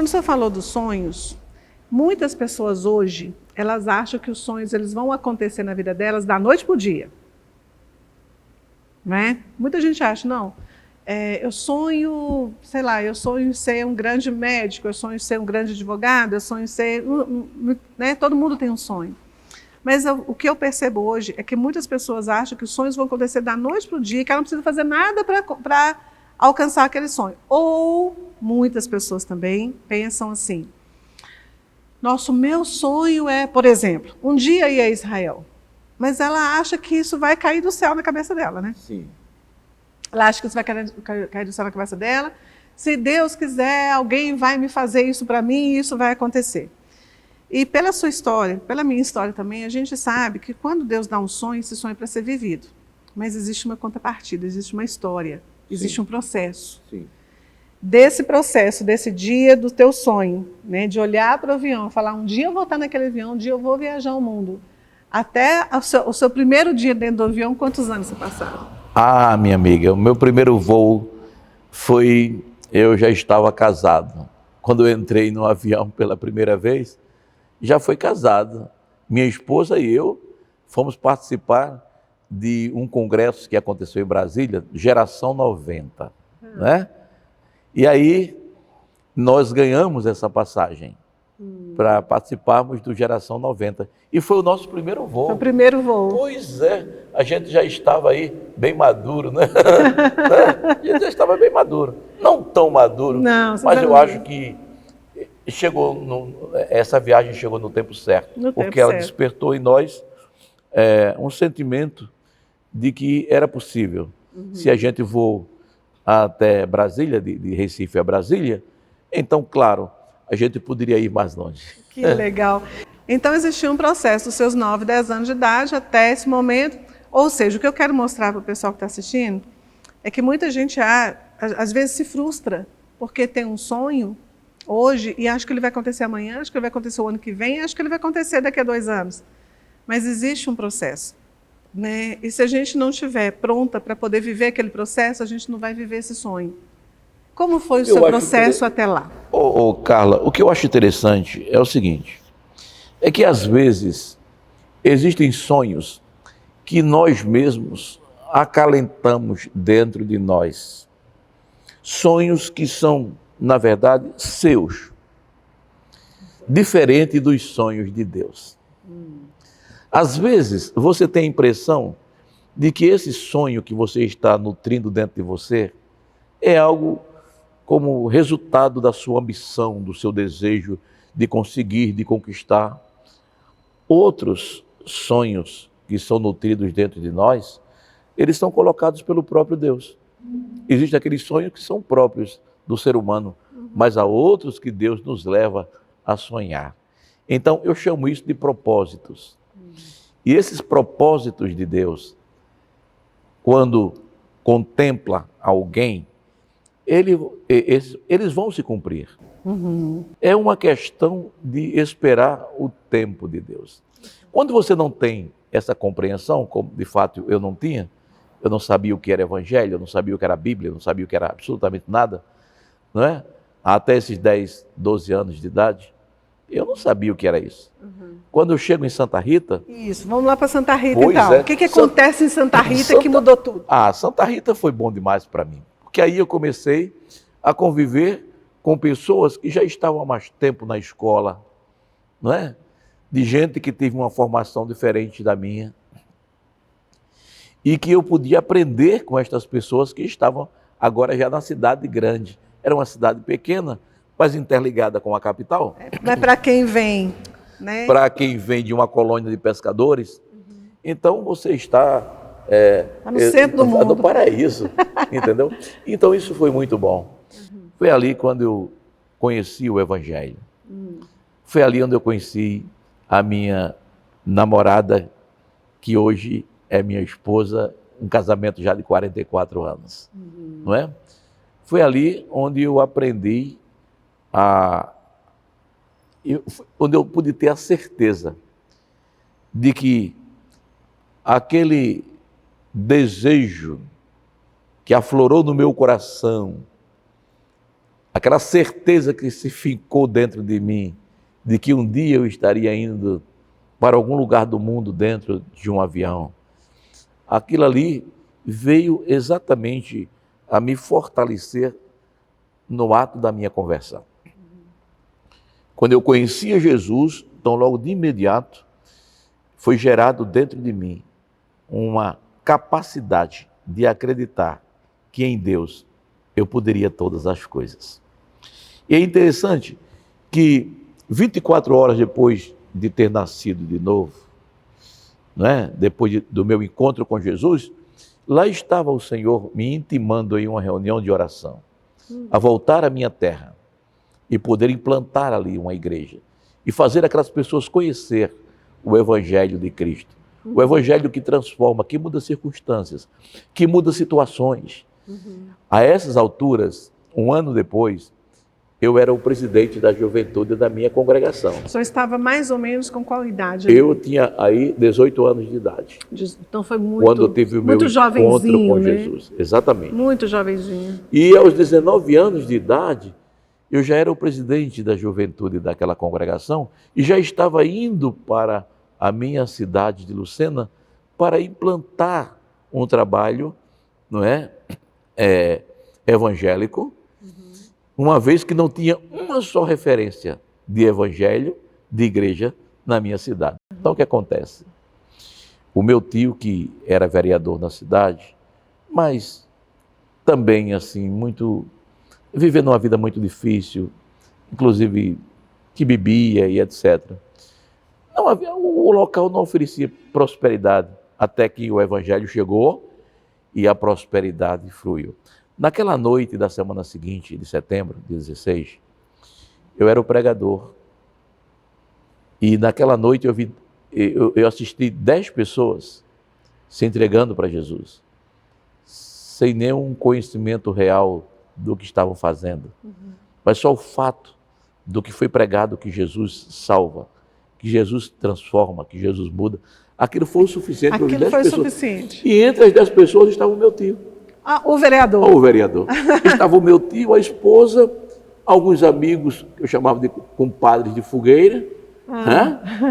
quando você falou dos sonhos, muitas pessoas hoje, elas acham que os sonhos eles vão acontecer na vida delas da noite para o dia. Não é? Muita gente acha, não, eu sonho, sei lá, eu sonho em ser um grande médico, eu sonho em ser um grande advogado, eu sonho em ser... né? Todo mundo tem um sonho. Mas o que eu percebo hoje é que muitas pessoas acham que os sonhos vão acontecer da noite para o dia, que ela não precisa fazer nada para alcançar aquele sonho. Ou muitas pessoas também pensam assim, nossa, o meu sonho é, por exemplo, um dia ir a Israel. Mas ela acha que isso vai cair do céu na cabeça dela, né? Sim. Ela acha que isso vai cair do céu na cabeça dela. Se Deus quiser, alguém vai me fazer isso para mim e isso vai acontecer. E pela sua história, pela minha história também, a gente sabe que quando Deus dá um sonho, esse sonho é para ser vivido. Mas existe uma contrapartida, existe uma história, existe um processo. Sim. Desse processo, desse dia do teu sonho, né, de olhar para o avião, falar, um dia eu vou estar naquele avião, um dia eu vou viajar o mundo. Até o seu primeiro dia dentro do avião, quantos anos você passaram? Ah, minha amiga, o meu primeiro voo foi... Eu já estava casado. Quando eu entrei no avião pela primeira vez, já foi casado. Minha esposa e eu fomos participar de um congresso que aconteceu em Brasília, Geração 90, né? E aí nós ganhamos essa passagem para participarmos do Geração 90. E foi o nosso primeiro voo. Foi o primeiro voo. Pois é, a gente já estava aí bem maduro, né? A gente já estava bem maduro. Não tão maduro, Não, mas eu acho que essa viagem chegou no tempo certo. Porque ela despertou em nós um sentimento de que era possível. Se a gente voou até Brasília, de Recife a Brasília, então, claro, a gente poderia ir mais longe. Que legal. Então, existia um processo dos seus 9, 10 anos de idade até esse momento. Ou seja, o que eu quero mostrar para o pessoal que está assistindo é que muita gente, às vezes, se frustra porque tem um sonho hoje e acha que ele vai acontecer amanhã, acha que ele vai acontecer o ano que vem, acha que ele vai acontecer daqui a 2 anos. Mas existe um processo, né? E se a gente não estiver pronta para poder viver aquele processo, a gente não vai viver esse sonho. Como foi o seu processo até lá? Carla, o que eu acho interessante é o seguinte, é que às vezes existem sonhos que nós mesmos acalentamos dentro de nós. Sonhos que são, na verdade, seus, diferente dos sonhos de Deus. Às vezes você tem a impressão de que esse sonho que você está nutrindo dentro de você é algo como resultado da sua ambição, do seu desejo de conseguir, de conquistar. Outros sonhos que são nutridos dentro de nós, eles são colocados pelo próprio Deus. Existem aqueles sonhos que são próprios do ser humano, mas há outros que Deus nos leva a sonhar. Então, eu chamo isso de propósitos. E esses propósitos de Deus, quando contempla alguém, eles vão se cumprir. É uma questão de esperar o tempo de Deus. Quando você não tem essa compreensão, como de fato eu não tinha, eu não sabia o que era evangelho, eu não sabia o que era Bíblia, eu não sabia o que era absolutamente nada, não é? Até esses 10, 12 anos de idade, eu não sabia o que era isso. Quando eu chego em Santa Rita... Isso, vamos lá para Santa Rita então. O que acontece em Santa Rita que mudou tudo? Santa Rita foi bom demais para mim, porque aí eu comecei a conviver com pessoas que já estavam há mais tempo na escola, não é? De gente que teve uma formação diferente da minha, e que eu podia aprender com estas pessoas que estavam agora já na cidade grande. Era uma cidade pequena, mas interligada com a capital. Mas para quem vem, né? Para quem vem de uma colônia de pescadores, então você está no centro do mundo. No paraíso, entendeu? Então isso foi muito bom. Foi ali quando eu conheci o Evangelho. Foi ali onde eu conheci a minha namorada, que hoje é minha esposa, um casamento já de 44 anos, não é? Foi ali onde eu aprendi onde eu pude ter a certeza de que aquele desejo que aflorou no meu coração aquela certeza que se fincou dentro de mim, de que um dia eu estaria indo para algum lugar do mundo dentro de um avião, aquilo ali veio exatamente a me fortalecer no ato da minha conversão. Quando eu conhecia Jesus, então logo de imediato, foi gerado dentro de mim uma capacidade de acreditar que em Deus eu poderia todas as coisas. E é interessante que 24 horas depois de ter nascido de novo, depois do meu encontro com Jesus, lá estava o Senhor me intimando em uma reunião de oração, a voltar à minha terra e poder implantar ali uma igreja e fazer aquelas pessoas conhecer o Evangelho de Cristo. O Evangelho que transforma, que muda circunstâncias, que muda situações. A essas alturas, um ano depois, eu era o presidente da juventude da minha congregação. O senhor estava mais ou menos com qual idade? Eu tinha aí 18 anos de idade. Então foi muito, quando eu tive o meu encontro com Jesus. Exatamente. Muito jovenzinho. E aos 19 anos de idade, eu já era o presidente da juventude daquela congregação e já estava indo para a minha cidade de Lucena para implantar um trabalho, evangélico, uma vez que não tinha uma só referência de evangelho, de igreja na minha cidade. Então o que acontece? O meu tio, que era vereador na cidade, mas também assim, vivendo uma vida muito difícil, inclusive que bebia e etc. O local não oferecia prosperidade, até que o evangelho chegou e a prosperidade fluiu. Naquela noite da semana seguinte, de setembro de 16, eu era o pregador. E naquela noite eu assisti 10 pessoas se entregando para Jesus, sem nenhum conhecimento real do que estavam fazendo. Mas só o fato do que foi pregado, que Jesus salva, que Jesus transforma, que Jesus muda, aquilo foi o suficiente para as 10 pessoas. Suficiente. E entre as 10 pessoas estava o meu tio. O vereador. O vereador. Estava o meu tio, a esposa, alguns amigos que eu chamava de compadres de fogueira,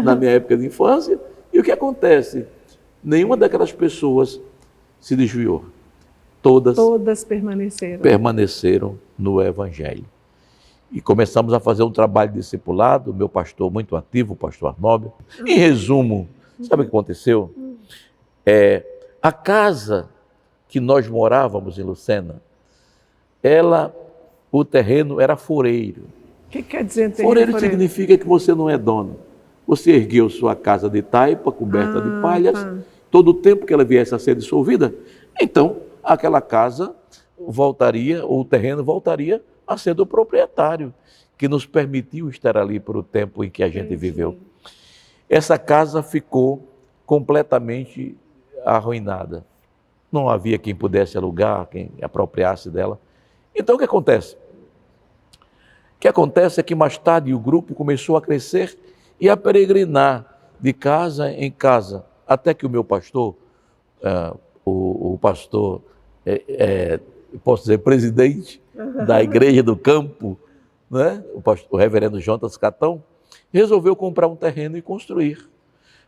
na minha época de infância. E o que acontece? Nenhuma daquelas pessoas se desviou. Todas permaneceram no Evangelho. E começamos a fazer um trabalho de discipulado, o meu pastor muito ativo, o pastor Arnóbio. Em resumo, sabe o que aconteceu? A casa que nós morávamos em Lucena, o terreno era foreiro. O que quer dizer terreno? Foreiro significa que você não é dono. Você ergueu sua casa de taipa, coberta de palhas, todo o tempo que ela viesse a ser dissolvida, então aquela casa voltaria, ou o terreno voltaria a ser do proprietário, que nos permitiu estar ali por o tempo em que a gente viveu. Essa casa ficou completamente arruinada. Não havia quem pudesse alugar, quem apropriasse dela. Então o que acontece? O que acontece é que mais tarde o grupo começou a crescer e a peregrinar de casa em casa, até que o meu pastor, o pastor, posso dizer, presidente da igreja do campo, o reverendo Jonas Catão, resolveu comprar um terreno e construir.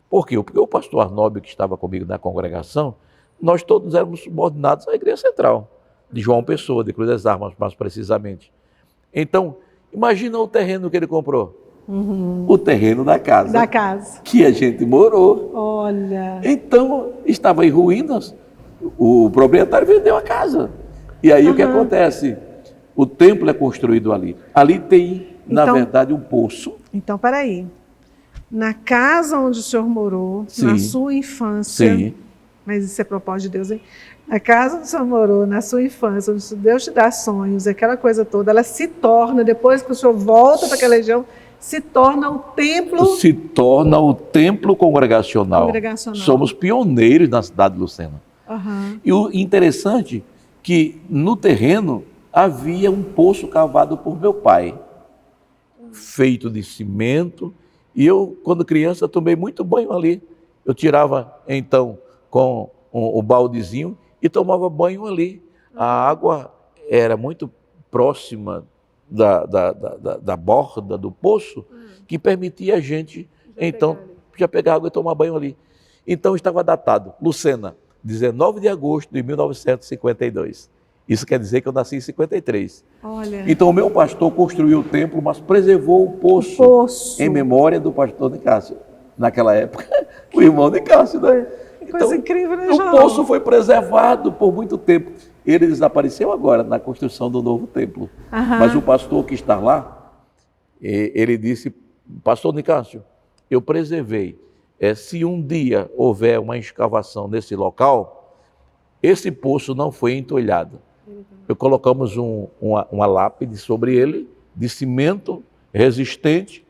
Por quê? Porque o pastor Arnóbio, que estava comigo na congregação, nós todos éramos subordinados à igreja central, de João Pessoa, de Cruz das Armas, mais precisamente. Então, imagina o terreno que ele comprou. O terreno da casa. Da casa. Que a gente morou. Olha. Então, estava em ruínas, o proprietário vendeu a casa. E aí o que acontece? O templo é construído ali. Ali tem, na verdade, um poço. Então, peraí. Na casa onde o senhor morou, na sua infância, mas isso é propósito de Deus, hein? A casa onde o senhor morou, na sua infância, onde Deus te dá sonhos, aquela coisa toda, ela se torna, depois que o senhor volta para aquela região, se torna o templo... Se torna o templo congregacional. Somos pioneiros na cidade de Lucena. E o interessante é que no terreno havia um poço cavado por meu pai, feito de cimento, e eu, quando criança, tomei muito banho ali. Eu tirava, então, com o baldezinho e tomava banho ali. A água era muito próxima da borda do poço que permitia a gente, então, já pegar água e tomar banho ali. Então estava datado, Lucena, 19 de agosto de 1952. Isso quer dizer que eu nasci em 53. Olha. Então o meu pastor construiu o templo, mas preservou o poço. Em memória do pastor Nicásio. Naquela época, o irmão Nicásio, né? Que coisa incrível, né, o João? poço foi preservado por muito tempo. Ele desapareceu agora na construção do novo templo. Mas o pastor que está lá, ele disse, pastor Nicásio, eu preservei. Se um dia houver uma escavação nesse local, esse poço não foi entulhado. Colocamos uma lápide sobre ele, de cimento resistente,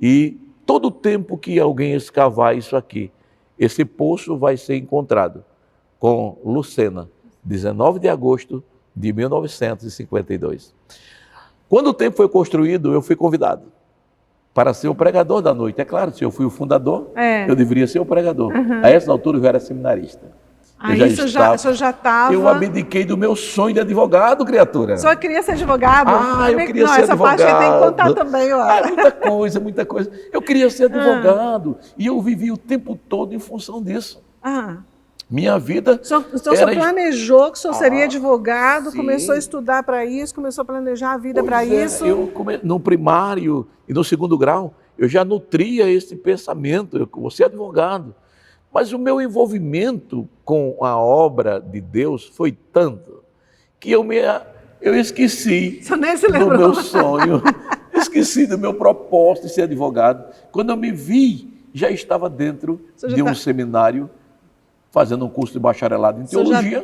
e todo o tempo que alguém escavar isso aqui, esse poço vai ser encontrado com Lucena, 19 de agosto de 1952. Quando o templo foi construído, eu fui convidado para ser o pregador da noite. É claro, se eu fui o fundador, eu deveria ser o pregador. A essa altura eu já era seminarista. O senhor já estava... Eu abdiquei do meu sonho de advogado, criatura. O senhor queria ser advogado? Eu queria ser advogado. Essa parte tem que contar também, ó. Muita coisa. Eu queria ser advogado e eu vivi o tempo todo em função disso. Minha vida... O senhor planejou que o senhor seria advogado, sim. Começou a estudar para isso, começou a planejar a vida para isso. No primário e no segundo grau, eu já nutria esse pensamento, eu vou ser advogado. Mas o meu envolvimento com a obra de Deus foi tanto que eu esqueci do meu sonho, esqueci do meu propósito de ser advogado. Quando eu me vi, já estava dentro de um seminário, fazendo um curso de bacharelado em teologia,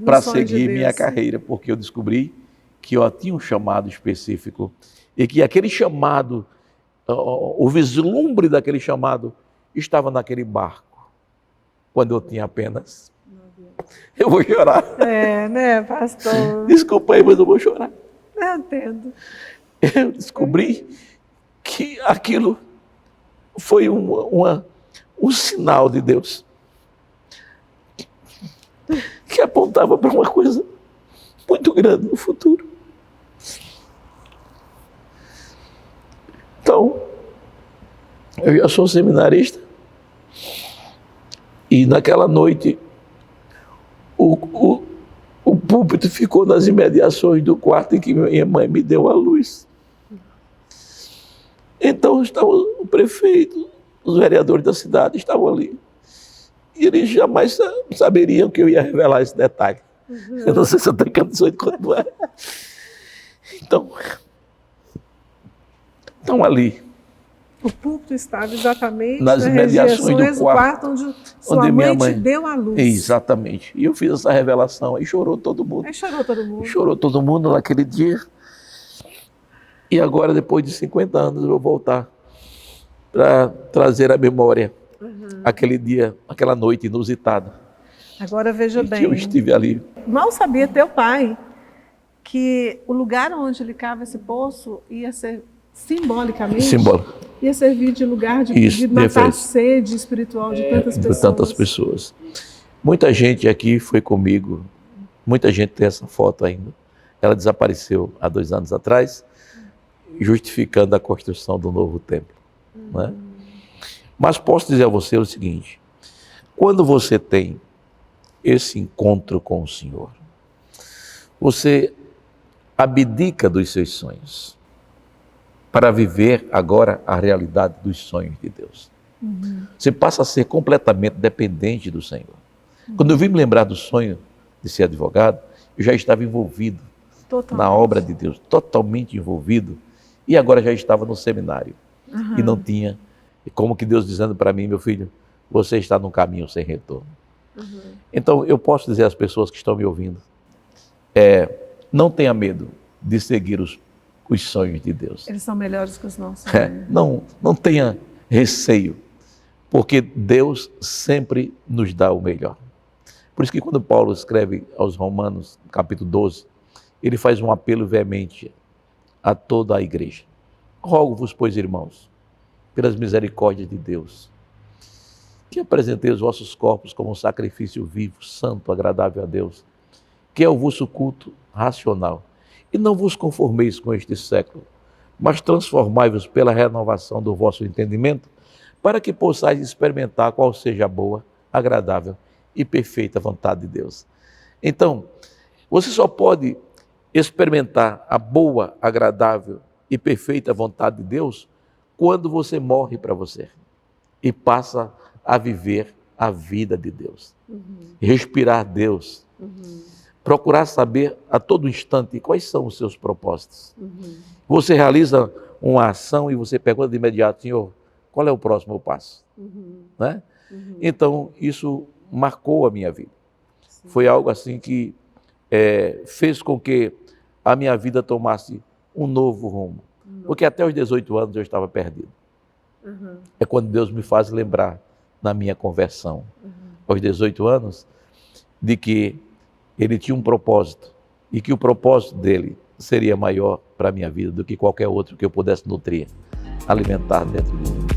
para seguir minha carreira, porque eu descobri que eu tinha um chamado específico e que aquele chamado, o vislumbre daquele chamado, estava naquele barco. Quando eu tinha apenas... Eu vou chorar. Né, pastor? Desculpa aí, mas eu vou chorar. Eu entendo. Eu descobri que aquilo foi um sinal de Deus que apontava para uma coisa muito grande no futuro. Então, eu já sou seminarista. E naquela noite, o púlpito ficou nas imediações do quarto em que minha mãe me deu a luz. Então estava o prefeito, os vereadores da cidade estavam ali. E eles jamais saberiam que eu ia revelar esse detalhe. Eu não sei se eu tenho condições de quando é. Então ali. O púlpito estava exatamente nas imediações do quarto onde sua mãe te deu a luz. Exatamente. E eu fiz essa revelação, aí chorou todo mundo. Chorou todo mundo naquele dia. E agora, depois de 50 anos, eu vou voltar para trazer à memória aquele dia, aquela noite inusitada. Agora veja bem. Eu estive ali. Mal sabia teu pai que o lugar onde ele cava esse poço ia ser simbolicamente, ia servir de lugar de matar a sede espiritual de tantas pessoas. Muita gente aqui foi comigo, muita gente tem essa foto ainda. Ela desapareceu há 2 anos atrás, justificando a construção do novo templo. Né? Mas posso dizer a você o seguinte, quando você tem esse encontro com o Senhor, você abdica dos seus sonhos para viver agora a realidade dos sonhos de Deus. Você passa a ser completamente dependente do Senhor. Quando eu vim me lembrar do sonho de ser advogado, eu já estava envolvido na obra de Deus, totalmente envolvido, e agora já estava no seminário. E não tinha, como que Deus dizendo para mim, meu filho, você está num caminho sem retorno. Então eu posso dizer às pessoas que estão me ouvindo, não tenha medo de seguir os sonhos de Deus. Eles são melhores que os nossos. Não tenha receio, porque Deus sempre nos dá o melhor. Por isso que quando Paulo escreve aos Romanos, capítulo 12, ele faz um apelo veemente a toda a igreja. Rogo-vos, pois, irmãos, pelas misericórdias de Deus, que apresenteis os vossos corpos como um sacrifício vivo, santo, agradável a Deus, que é o vosso culto racional. E não vos conformeis com este século, mas transformai-vos pela renovação do vosso entendimento, para que possais experimentar qual seja a boa, agradável e perfeita vontade de Deus. Então, você só pode experimentar a boa, agradável e perfeita vontade de Deus quando você morre para você e passa a viver a vida de Deus. Respirar Deus. Procurar saber a todo instante quais são os seus propósitos. Você realiza uma ação e você pergunta de imediato: Senhor, qual é o próximo passo? Né? Então, isso marcou a minha vida. Sim. Foi algo assim que fez com que a minha vida tomasse um novo rumo. Porque até os 18 anos eu estava perdido. É quando Deus me faz lembrar, na minha conversão, aos 18 anos, de que Ele tinha um propósito e que o propósito dele seria maior para a minha vida do que qualquer outro que eu pudesse nutrir, alimentar dentro de mim.